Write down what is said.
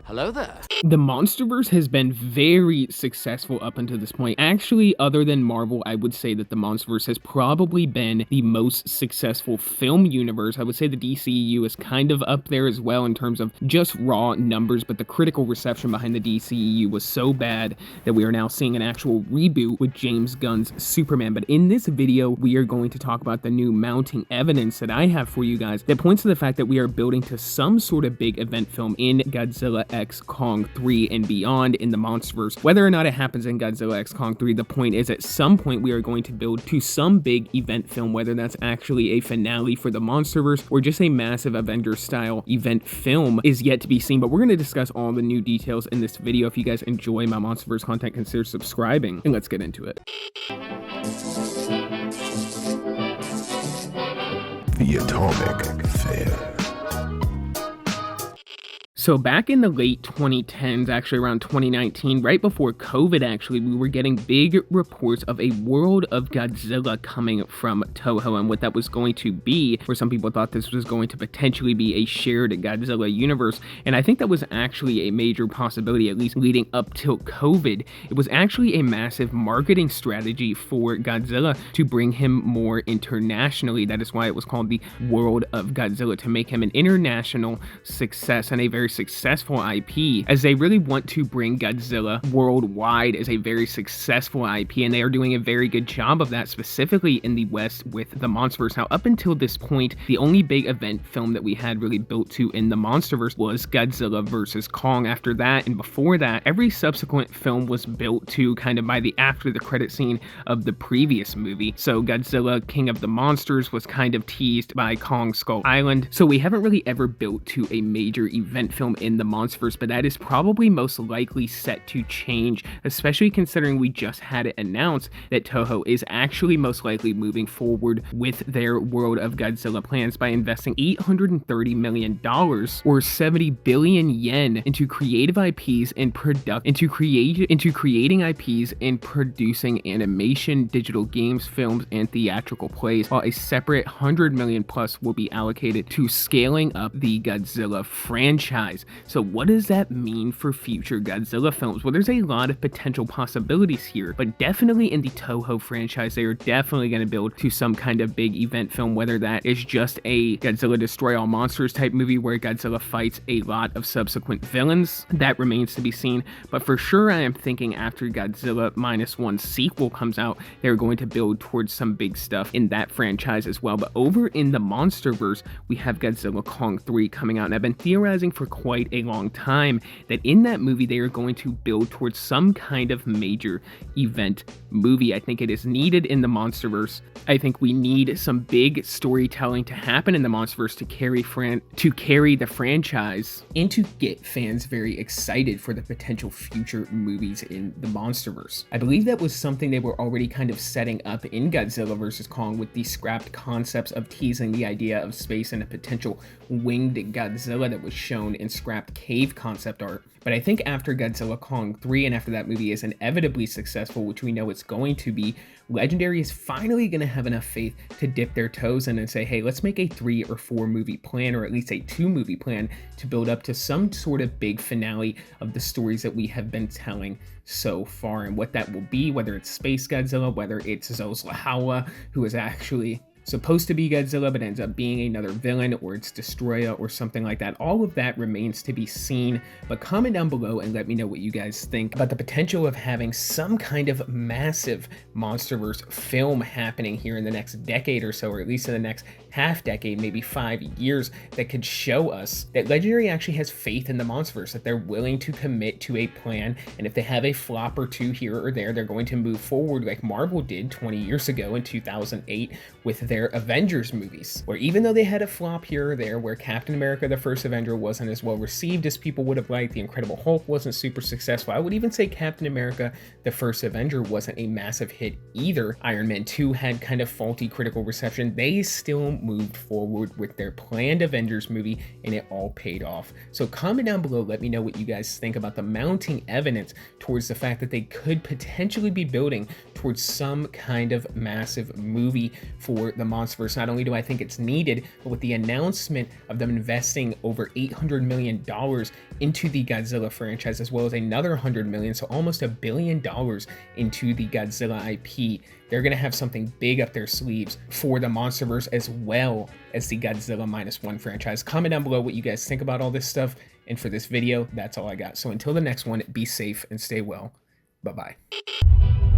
Hello there. The MonsterVerse has been very successful up until this point. Actually, other than Marvel, I would say that the MonsterVerse has probably been the most successful film universe. I would say the DCEU is kind of up there as well in terms of just raw numbers, but the critical reception behind the DCEU was so bad that we are now seeing an actual reboot with James Gunn's Superman. But in this video, we are going to talk about the new mounting evidence that I have for you guys that points to the fact that we are building to some sort of big event film in Godzilla x Kong 3 and beyond in the MonsterVerse. Whether or not it happens in Godzilla x Kong 3, the point is at some point we are going to build to some big event film, whether that's actually a finale for the MonsterVerse or just a massive Avengers style event film is yet to be seen. But we're going to discuss all the new details in this video. If you guys enjoy my MonsterVerse content, consider subscribing, and let's get into it. The Atomic Fair. So back in the late 2010s, actually around 2019, right before COVID actually, we were getting big reports of a World of Godzilla coming from Toho and what that was going to be, where some people thought this was going to potentially be a shared Godzilla universe. And I think that was actually a major possibility, at least leading up till COVID. It was actually a massive marketing strategy for Godzilla to bring him more internationally. That is why it was called the World of Godzilla, to make him an international success and a very successful IP, as they really want to bring Godzilla worldwide as a very successful IP, and they are doing a very good job of that, specifically in the West with the MonsterVerse. Now, up until this point, the only big event film that we had really built to in the MonsterVerse was Godzilla vs. Kong. After that, and before that, every subsequent film was built to kind of by the after the credit scene of the previous movie. So Godzilla King of the Monsters was kind of teased by Kong Skull Island. So we haven't really ever built to a major event film in the MonsterVerse, but that is probably most likely set to change, especially considering we just had it announced that Toho is actually most likely moving forward with their World of Godzilla plans by investing $830 million or 70 billion yen into creative IPs and creating IPs and producing animation, digital games, films, and theatrical plays, while a separate 100 million plus will be allocated to scaling up the Godzilla franchise. So what does that mean for future Godzilla films? Well, there's a lot of potential possibilities here, but definitely in the Toho franchise, they are definitely going to build to some kind of big event film, whether that is just a Godzilla Destroy All Monsters type movie where Godzilla fights a lot of subsequent villains. That remains to be seen, but for sure I am thinking after Godzilla -1 sequel comes out, they're going to build towards some big stuff in that franchise as well. But over in the MonsterVerse, we have Godzilla Kong 3 coming out, and I've been theorizing for quite a long time that in that movie they are going to build towards some kind of major event movie. I think it is needed in the MonsterVerse. I think we need some big storytelling to happen in the MonsterVerse to carry the franchise and to get fans very excited for the potential future movies in the MonsterVerse. I believe that was something they were already kind of setting up in Godzilla vs. Kong with the scrapped concepts of teasing the idea of space and a potential winged Godzilla that was shown in scrapped cave concept art. But I think after Godzilla Kong 3 and after that movie is inevitably successful, which we know it's going to be, Legendary is finally going to have enough faith to dip their toes in and say, hey, let's make a 3 or 4 movie plan, or at least a 2 movie plan to build up to some sort of big finale of the stories that we have been telling so far, and what that will be, whether it's Space Godzilla, whether it's Zozlahawa, who is actually supposed to be Godzilla but ends up being another villain, or it's Destroya or something like that. All of that remains to be seen, but comment down below and let me know what you guys think about the potential of having some kind of massive MonsterVerse film happening here in the next decade or so, or at least in the next half decade, maybe 5 years, that could show us that Legendary actually has faith in the MonsterVerse, that they're willing to commit to a plan, and if they have a flop or two here or there, they're going to move forward like Marvel did 20 years ago in 2008 with their Avengers movies, where even though they had a flop here or there, where Captain America the First Avenger wasn't as well received as people would have liked, the Incredible Hulk wasn't super successful, I would even say Captain America the First Avenger wasn't a massive hit either, Iron Man 2 had kind of faulty critical reception, they still moved forward with their planned Avengers movie and it all paid off. So comment down below, let me know what you guys think about the mounting evidence towards the fact that they could potentially be building towards some kind of massive movie for the Monsterverse. Not only do I think it's needed, but with the announcement of them investing over $800 million into the Godzilla franchise, as well as another $100 million, so almost $1 billion into the Godzilla IP, they're going to have something big up their sleeves for the Monsterverse as well as the Godzilla -1 franchise. Comment down below what you guys think about all this stuff. And for this video, that's all I got. So until the next one, be safe and stay well. Bye-bye.